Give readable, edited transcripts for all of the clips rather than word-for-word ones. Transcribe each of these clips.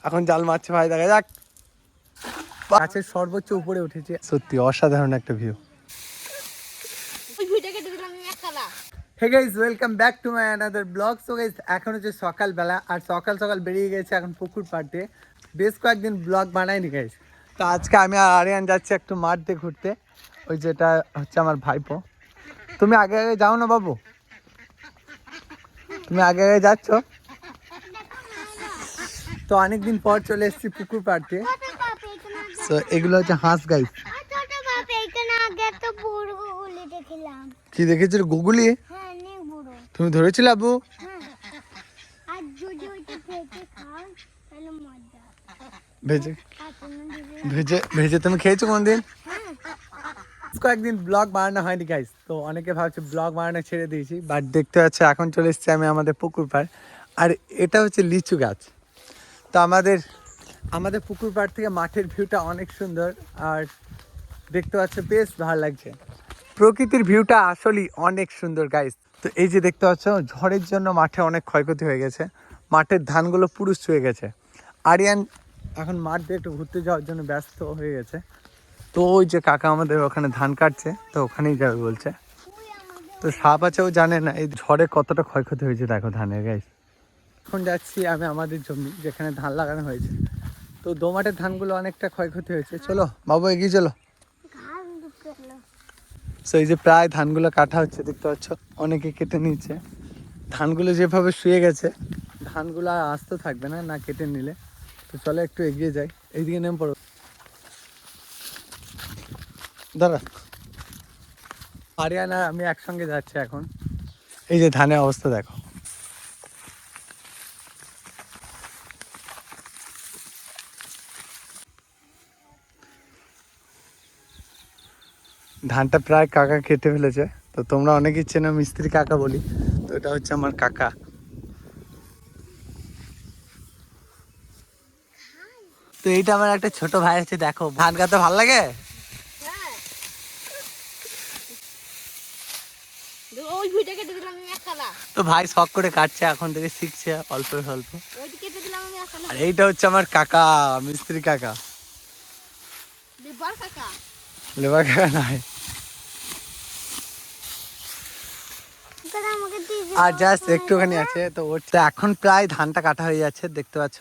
এখন জাল মারছে ভাই, দেখা যাক। গাছের সর্বোচ্চ উপরে উঠেছে, সত্যি অসাধারণ একটা view. Hey guys, welcome back to my another vlog. So guys, এখন হচ্ছে সকালবেলা, আর সকাল সকাল বেরিয়ে গেছে এখন পুকুর পাড়তে। বেশ কয়েকদিন ব্লগ বানাইনি গাইস। তো আজকে আমি আর আরিয়ান যাচ্ছি একটু মাঠ দিয়ে ঘুরতে। ওই যেটা হচ্ছে আমার ভাইপো। তুমি আগে আগে যাও না বাবু, তুমি আগে আগে যাচ্ছ। তো অনেকদিন পর চলে এসেছি পুকুর পাড়তে। তো এগুলো হচ্ছে হাঁস গাইস। কি দেখেছিল গুগলি? তুমি ধরেছিল আবু? ভেজে ভেজে ভেজে তুমি খেয়েছো কোনদিন? কয়েকদিন ব্লগ বানানো হয়নি গাইস, তো অনেকে ভাবছে ব্লগ বানানো ছেড়ে দিয়েছি, বাট দেখতে পাচ্ছি এখন চলে এসেছি আমি আমাদের পুকুর পাড়। আর এটা হচ্ছে লিচু গাছ। তো আমাদের পুকুর পাড় থেকে মাঠের ভিউটা অনেক সুন্দর, আর দেখতে পাচ্ছ বেশ ভালো লাগছে। প্রকৃতির ভিউটা আসলেই অনেক সুন্দর গাইস। তো এই যে দেখতে পাচ্ছ, ঝড়ের জন্য মাঠে অনেক ক্ষয়ক্ষতি হয়ে গেছে, মাঠের ধানগুলো পুরো ছুঁয়ে গেছে। আরিয়ান এখন মাঠ দিয়ে একটু ঘুরতে যাওয়ার জন্য ব্যস্ত হয়ে গেছে। তো ওই যে কাকা আমাদের ওখানে ধান কাটছে, তো ওখানেই যাবে বলছে। তো সাপ আছে, ও জানে না এই ঝড়ে কতটা ক্ষয়ক্ষতি হয়েছে দেখো ধানের গাইস। এখন যাচ্ছি আমি আমাদের জমি যেখানে ধান লাগানো হয়েছে। তো দোমাটের ধানগুলো অনেকটা ক্ষয়ক্ষতি হয়েছে। চলো বাবু এগিয়ে চলো। তো এই যে প্রায় ধানগুলো কাটা হচ্ছে, দেখতে পাচ্ছ অনেকে কেটে নিচ্ছে। ধানগুলো যেভাবে শুয়ে গেছে, ধানগুলো আর আস্ত থাকবে না না কেটে নিলে। তো চলো একটু এগিয়ে যাই, এইদিকে নেমে পড়ো। দাঁড়া, আরিয়ান আর আমি একসঙ্গে যাচ্ছি এখন। এই যে ধানের অবস্থা দেখো। ধানটা প্রায় কাকা কেটে ফেলেছে। তো তোমরা অনেকেই চেনো, মিস্ত্রি কাকা বলি। তো এটা হচ্ছে আমার কাকা। তো এইটা আমার একটা ছোট ভাই আছে, দেখো ধান কাটতে ভালো লাগে। তো ভাই শখ করে কাটছে, এখন থেকে শিখছে অল্প অল্প। আর এইটা হচ্ছে আমার কাকা, মিস্ত্রি কাকা। লেবার কাকা নাই। আর জাস্ট একটুখানি আছে। তো ওর এখন প্রায় ধানটা কাটা হয়ে যাচ্ছে, দেখতে পাচ্ছ।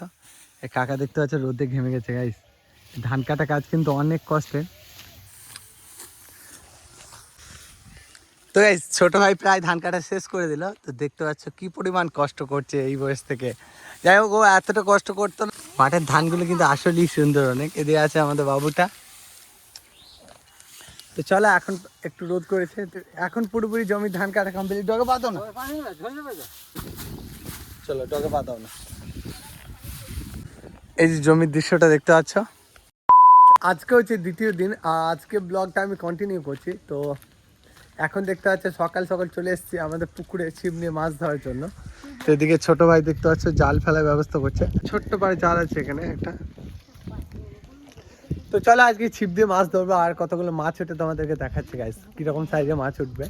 এই কাকা দেখতে পাচ্ছ রোদে ঘেমে গেছে গাইস। ধান কাটা কাজ কিন্তু অনেক কষ্টের। তো গাইস, ছোট ভাই প্রায় ধান কাটা শেষ করে দিল। তো দেখতে পাচ্ছ কি পরিমাণ কষ্ট করছে এই বয়স থেকে। যাই হোক, ও এতটা কষ্ট করতো না। মাঠের ধানগুলো কিন্তু আসলেই সুন্দর অনেক। এদিকে আছে আমাদের বাবুটা। তো চলো, এখন একটু রোদ করেছে, এখন পুরোপুরি জমির ধান কাটা কমপ্লিট। ডগে পাতাও না, চলো ডগে পাতাও না। এই যে জমির দৃশ্যটা দেখতে পাচ্ছ। আজকে হচ্ছে দ্বিতীয় দিন, আজকে ব্লগটা আমি কন্টিনিউ করছি। তো এখন দেখতে পাচ্ছ সকাল সকাল চলে এসেছি আমাদের পুকুরে ছিপ নিয়ে মাছ ধরার জন্য। তো এদিকে ছোট ভাই দেখতে পাচ্ছ জাল ফেলার ব্যবস্থা করছে, ছোট্ট পাড়ে জাল আছে এখানে একটা। তো চলো আজকে ছিপ দিয়ে মাছ ধরবো, আর কতগুলো মাছ উঠে তোমাদেরকে দেখাচ্ছি গাইস, কিরকম সাইজে মাছ উঠবে।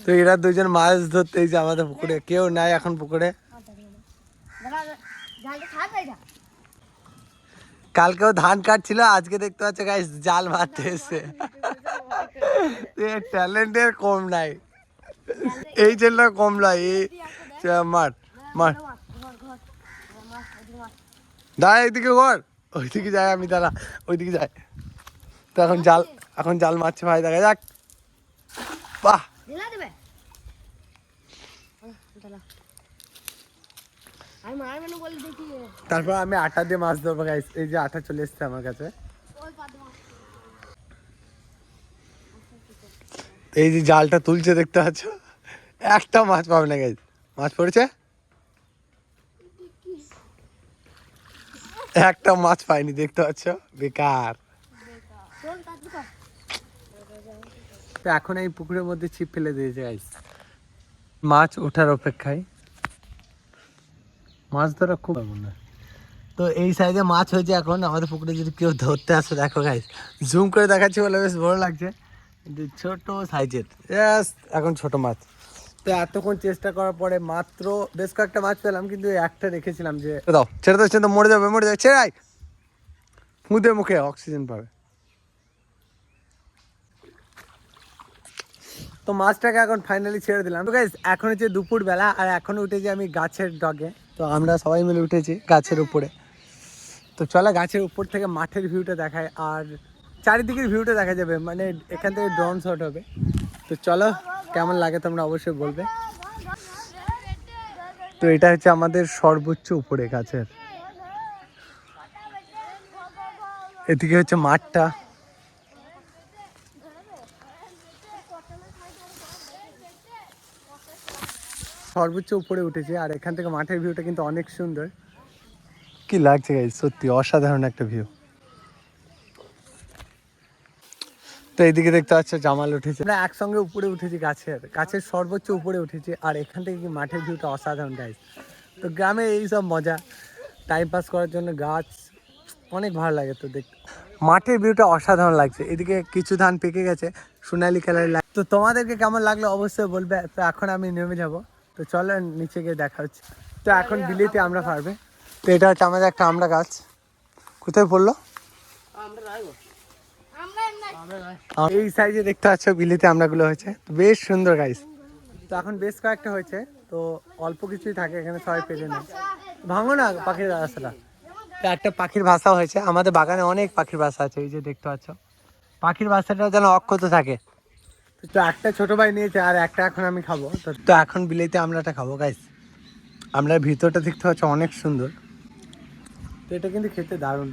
তো এরা দুজন মাছ ধরতে, এই যে আমাদের পুকুরে কেউ নাই এখন পুকুরে। কালকেও ধান কাটছিল, আজকে দেখতে পাচ্ছ গাইস জাল মারতে এসে। ট্যালেন্টের কম নাই, এই জন্য কম নাই। এই মার মার দাঁড়া, এইদিকে ঘর, ওইদিকে যাই আমি, দাঁড়া ওইদিকে যাই। তো এখন জাল মারছে ভাই, দেখা যাক। বাহ, তারপর আমি আটা দিয়ে মাছ ধরবো গাইস। এই যে আটা চলে এসছে আমার কাছে। এই যে জালটা তুলছে দেখতে পাচ্ছ, একটা মাছ পাবে না গাইস। মাছ পড়েছে, একটা মাছ পাইনি, দেখতে পাচ্ছ, বেকার। তো এখন এই পুকুরের মধ্যে ছিপ ফেলে দিয়েছে গাইস, মাছ ওঠার অপেক্ষায়। মাছ ধরা খুব না। তো এই সাইজে মাছ হয়েছে এখন আমাদের পুকুরে, যদি কেউ ধরতে আসে দেখো গাইস, জুম করে দেখাচ্ছি বলে বেশ বড় লাগছে, কিন্তু ছোট সাইজের। এখন ছোট মাছ। তো এতক্ষণ চেষ্টা করার পরে মাত্র বেশ কয়েকটা মাছ পেলাম, কিন্তু একটা রেখেছিলাম যে দাও ছেড়ে দাও, ছেড়ে তো মরে যাবে ছেড়ে আয়, মুদে মুখে অক্সিজেন পাবে। তো মাছটাকে এখন ফাইনালি ছেড়ে দিলাম। তো গাইস এখন হচ্ছে দুপুর বেলা, আর এখন উঠেছি আমি গাছের ডগে। তো আমরা সবাই মিলে উঠেছি গাছের উপরে। তো চলো গাছের উপর থেকে মাঠের ভিউটা দেখায়, আর চারিদিকের ভিউটা দেখা যাবে, মানে এখান থেকে ড্রোন শট হবে। তো চলো কেমন লাগে তোমরা অবশ্যই বলবে। তো এটা হচ্ছে আমাদের সর্বোচ্চ উপরে গাছের, এদিকে হচ্ছে মাঠটা। সর্বোচ্চ উপরে উঠেছে, আর এখান থেকে মাঠের ভিউটা কিন্তু অনেক সুন্দর। কি লাগছে গাইস, সত্যি অসাধারণ একটা ভিউ। তো এইদিকে দেখতে পাচ্ছ জামাল উঠেছে, আমরা একসঙ্গে উপরে উঠেছি, গাছের সর্বোচ্চ উপরে উঠেছি, আর এখান থেকে কি মাঠের ভিউটা অসাধারণ গাইস। তো গ্রামে এইসব মজা, টাইম পাস করার জন্য গাছ অনেক ভালো লাগে। তো দেখ মাঠের ভিউটা অসাধারণ লাগছে, এদিকে কিছু ধান পেকে গেছে, সোনালি কালার লাগে। তো তোমাদেরকে কেমন লাগলো অবশ্যই বলবে। তো এখন আমি নেমে যাব, তো চলো নিচে গিয়ে দেখা হচ্ছে। তো এখন বিলিতে আমরা পারবে। তো এটা হচ্ছে আমাদের একটা আমড়া গাছ, কোথায় পড়লো এই সাইজে দেখতে পাচ্ছ বিলিতে আমড়াগুলো হয়েছে, তো বেশ সুন্দর গাইস। তো এখন বেশ কয়েকটা হয়েছে, তো অল্প কিছুই থাকে এখানে, সবাই পেরে নেয়। ভাঙো না পাখির রাস্তাটা। তো একটা পাখির বাসা হয়েছে, আমাদের বাগানে অনেক পাখির বাসা আছে, এই যে দেখতে পাচ্ছ পাখির বাসাটা যেন অক্ষত থাকে। তো একটা ছোট ভাই নিয়েছে, আর একটা এখন আমি খাবো। তো এখন বিলেতে আমড়াটা খাবো গাইস। আমরার ভিতরটা দেখতে পাচ্ছ অনেক সুন্দর, তো এটা কিন্তু খেতে দারুণ।